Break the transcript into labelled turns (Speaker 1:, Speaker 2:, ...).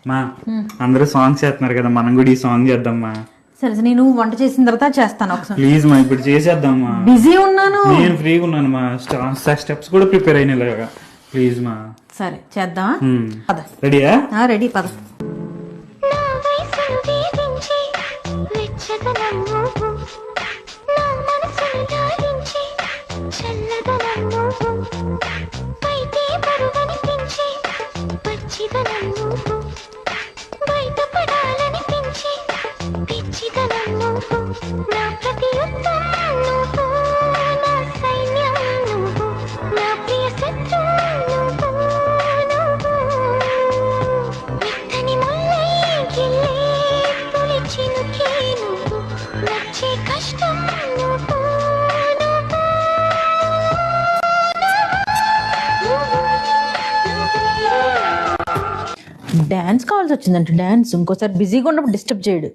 Speaker 1: మా అందరూ సాంగ్స్ చేస్తున్నారు కదా, మనం కూడా ఈ సాంగ్ చేద్దామ్మా.
Speaker 2: సరే సరే, నేను వంట చేసిన తర్వాత చేస్తాను ఒకసారి.
Speaker 1: ప్లీజ్ మా, ఇప్పుడు చేసేద్దామ్మా.
Speaker 2: బిజీ ఉన్నాను.
Speaker 1: నేను ఫ్రీగా ఉన్నాను మా, స్టెప్స్ కూడా ప్రిపేర్ అయినలాగా. ప్లీజ్ మా.
Speaker 2: సరే చేద్దామా? పద.
Speaker 1: రెడీయా?
Speaker 2: రెడీ, పద. డాన్స్ కావాల్సి వచ్చిందంట. డాన్స్ ఇంకోసారి బిజీగా ఉన్నప్పుడు డిస్టర్బ్ చేయడు.